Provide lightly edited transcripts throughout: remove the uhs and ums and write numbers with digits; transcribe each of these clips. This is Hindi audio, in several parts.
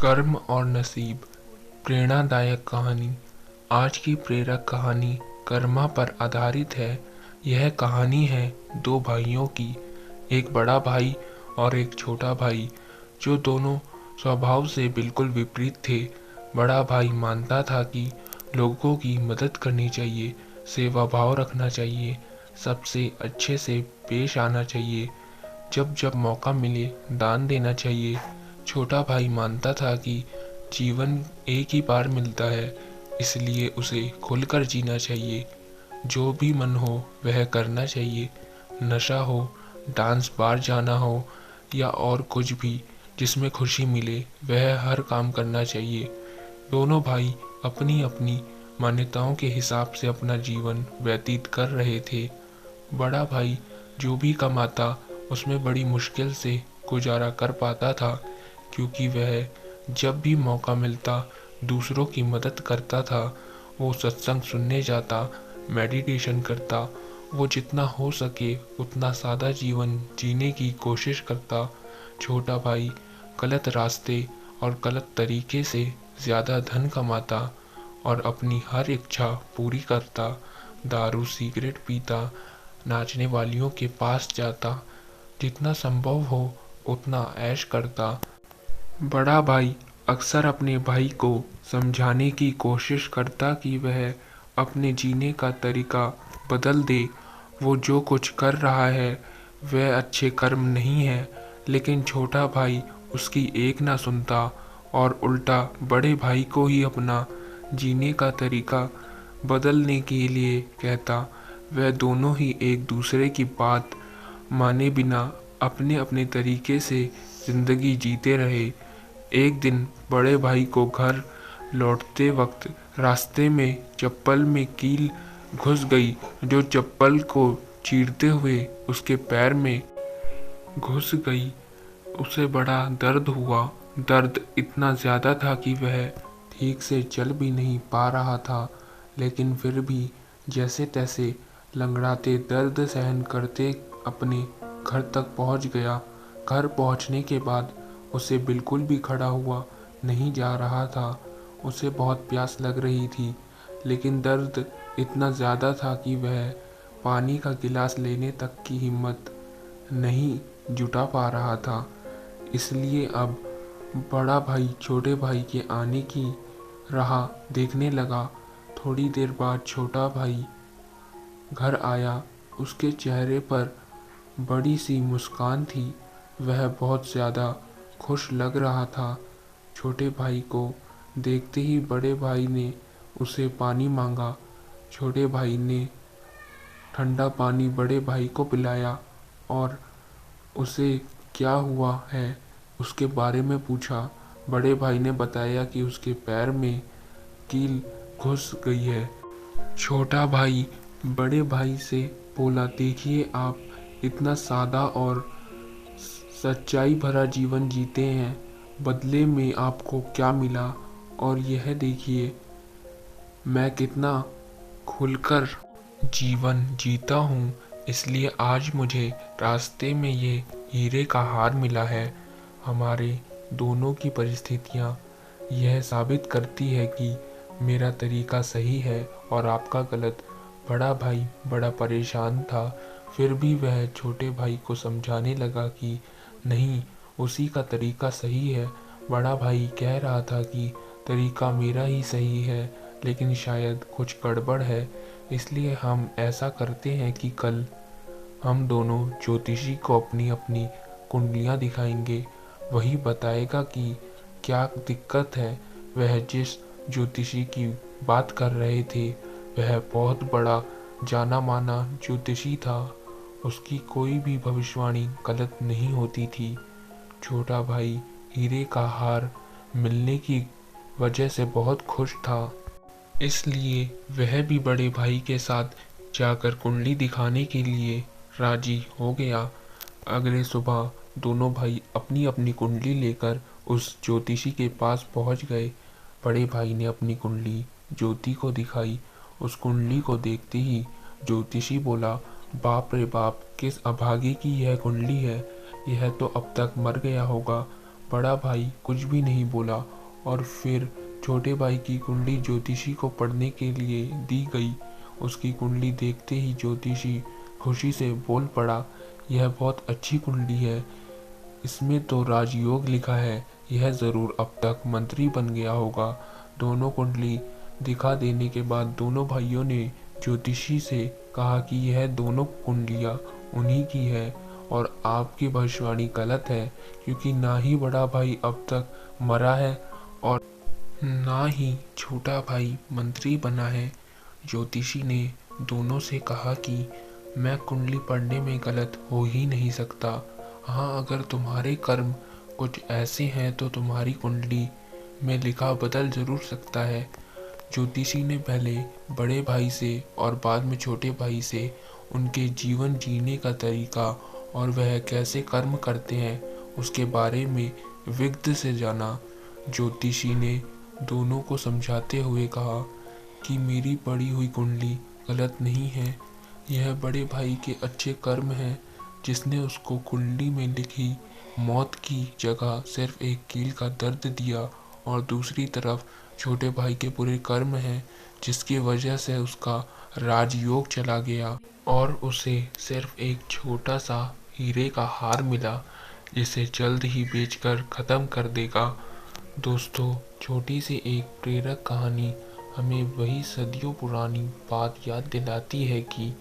कर्म और नसीब। प्रेरणादायक कहानी। आज की प्रेरक कहानी कर्मा पर आधारित है। यह कहानी है दो भाइयों की, एक बड़ा भाई और एक छोटा भाई, जो दोनों स्वभाव से बिल्कुल विपरीत थे। बड़ा भाई मानता था कि लोगों की मदद करनी चाहिए, सेवा भाव रखना चाहिए, सबसे अच्छे से पेश आना चाहिए, जब जब मौका मिले दान देना चाहिए। छोटा भाई मानता था कि जीवन एक ही बार मिलता है, इसलिए उसे खुलकर जीना चाहिए। जो भी मन हो वह करना चाहिए। नशा हो, डांस बार जाना हो या और कुछ भी जिसमें खुशी मिले, वह हर काम करना चाहिए। दोनों भाई अपनी अपनी मान्यताओं के हिसाब से अपना जीवन व्यतीत कर रहे थे। बड़ा भाई जो भी कमाता उसमें बड़ी मुश्किल से गुजारा कर पाता था, क्योंकि वह जब भी मौका मिलता दूसरों की मदद करता था। वो सत्संग सुनने जाता, मेडिटेशन करता, वो जितना हो सके उतना सादा जीवन जीने की कोशिश करता। छोटा भाई गलत रास्ते और गलत तरीके से ज़्यादा धन कमाता और अपनी हर इच्छा पूरी करता। दारू सिगरेट पीता, नाचने वालियों के पास जाता, जितना संभव हो उतना ऐश करता। बड़ा भाई अक्सर अपने भाई को समझाने की कोशिश करता कि वह अपने जीने का तरीका बदल दे। वो जो कुछ कर रहा है वह अच्छे कर्म नहीं है, लेकिन छोटा भाई उसकी एक ना सुनता और उल्टा बड़े भाई को ही अपना जीने का तरीका बदलने के लिए कहता। वह दोनों ही एक दूसरे की बात माने बिना अपने अपने तरीके से जिंदगी जीते रहे। एक दिन बड़े भाई को घर लौटते वक्त रास्ते में चप्पल में कील घुस गई, जो चप्पल को चीरते हुए उसके पैर में घुस गई। उसे बड़ा दर्द हुआ। दर्द इतना ज़्यादा था कि वह ठीक से चल भी नहीं पा रहा था, लेकिन फिर भी जैसे तैसे लंगड़ाते दर्द सहन करते अपने घर तक पहुंच गया। घर पहुंचने के बाद उसे बिल्कुल भी खड़ा हुआ नहीं जा रहा था। उसे बहुत प्यास लग रही थी, लेकिन दर्द इतना ज़्यादा था कि वह पानी का गिलास लेने तक की हिम्मत नहीं जुटा पा रहा था। इसलिए अब बड़ा भाई छोटे भाई के आने की राह देखने लगा। थोड़ी देर बाद छोटा भाई घर आया। उसके चेहरे पर बड़ी सी मुस्कान थी। वह बहुत ज़्यादा खुश लग रहा था। छोटे भाई को देखते ही बड़े भाई ने उसे पानी मांगा। छोटे भाई ने ठंडा पानी बड़े भाई को पिलाया और उसे क्या हुआ है उसके बारे में पूछा। बड़े भाई ने बताया कि उसके पैर में कील घुस गई है। छोटा भाई बड़े भाई से बोला, देखिए आप इतना सादा और सच्चाई भरा जीवन जीते हैं, बदले में आपको क्या मिला? और यह देखिए मैं कितना खुलकर जीवन जीता हूँ, इसलिए आज मुझे रास्ते में ये हीरे का हार मिला है। हमारे दोनों की परिस्थितियाँ यह साबित करती है कि मेरा तरीका सही है और आपका गलत। बड़ा भाई बड़ा परेशान था, फिर भी वह छोटे भाई को समझाने लगा कि नहीं, उसी का तरीका सही है। बड़ा भाई कह रहा था कि तरीका मेरा ही सही है, लेकिन शायद कुछ गड़बड़ है, इसलिए हम ऐसा करते हैं कि कल हम दोनों ज्योतिषी को अपनी अपनी कुंडलियाँ दिखाएंगे। वही बताएगा कि क्या दिक्कत है। वह जिस ज्योतिषी की बात कर रहे थे वह बहुत बड़ा जाना माना ज्योतिषी था। उसकी कोई भी भविष्यवाणी गलत नहीं होती थी। छोटा भाई हीरे का हार मिलने की वजह से बहुत खुश था, इसलिए वह भी बड़े भाई के साथ जाकर कुंडली दिखाने के लिए राजी हो गया। अगले सुबह दोनों भाई अपनी अपनी कुंडली लेकर उस ज्योतिषी के पास पहुंच गए। बड़े भाई ने अपनी कुंडली ज्योति को दिखाई। उस कुंडली को देखते ही ज्योतिषी बोला, बाप रे बाप, किस अभागे की यह कुंडली है, यह तो अब तक मर गया होगा। बड़ा भाई कुछ भी नहीं बोला और फिर छोटे भाई की कुंडली ज्योतिषी को पढ़ने के लिए दी गई। उसकी कुंडली देखते ही ज्योतिषी खुशी से बोल पड़ा, यह बहुत अच्छी कुंडली है, इसमें तो राजयोग लिखा है, यह जरूर अब तक मंत्री बन गया होगा। दोनों कुंडली दिखा देने के बाद दोनों भाइयों ने ज्योतिषी से कहा कि यह दोनों कुंडलियां उन्हीं की है और आपकी भविष्यवाणी गलत है, क्योंकि ना ही बड़ा भाई अब तक मरा है और ना ही छोटा भाई मंत्री बना है। ज्योतिषी ने दोनों से कहा कि मैं कुंडली पढ़ने में गलत हो ही नहीं सकता। हाँ, अगर तुम्हारे कर्म कुछ ऐसे हैं तो तुम्हारी कुंडली में लिखा बदल जरूर सकता है। ज्योतिषी ने पहले बड़े भाई से और बाद में छोटे भाई से उनके जीवन जीने का तरीका और वह कैसे कर्म करते हैं उसके बारे में विगत से जाना। ज्योतिषी ने दोनों को समझाते हुए कहा कि मेरी पड़ी हुई कुंडली गलत नहीं है, यह बड़े भाई के अच्छे कर्म हैं जिसने उसको कुंडली में लिखी मौत की जगह सिर्फ एक कील का दर्द दिया, और दूसरी तरफ छोटे भाई के बुरे कर्म हैं जिसकी वजह से उसका राजयोग चला गया और उसे सिर्फ एक छोटा सा हीरे का हार मिला जिसे जल्द ही बेचकर खत्म कर देगा। दोस्तों, छोटी सी एक प्रेरक कहानी हमें वही सदियों पुरानी बात याद दिलाती है कि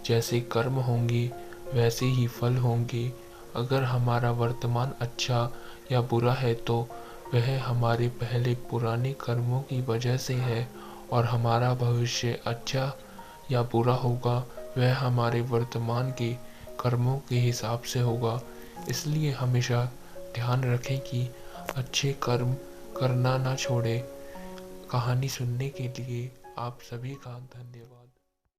जैसे कर्म होंगे वैसे ही फल होंगे। अगर हमारा वर्तमान अच्छा या बुरा है तो वह हमारे पहले पुराने कर्मों की वजह से है, और हमारा भविष्य अच्छा या बुरा होगा वह हमारे वर्तमान के कर्मों के हिसाब से होगा। इसलिए हमेशा ध्यान रखें कि अच्छे कर्म करना ना छोड़े। कहानी सुनने के लिए आप सभी का धन्यवाद।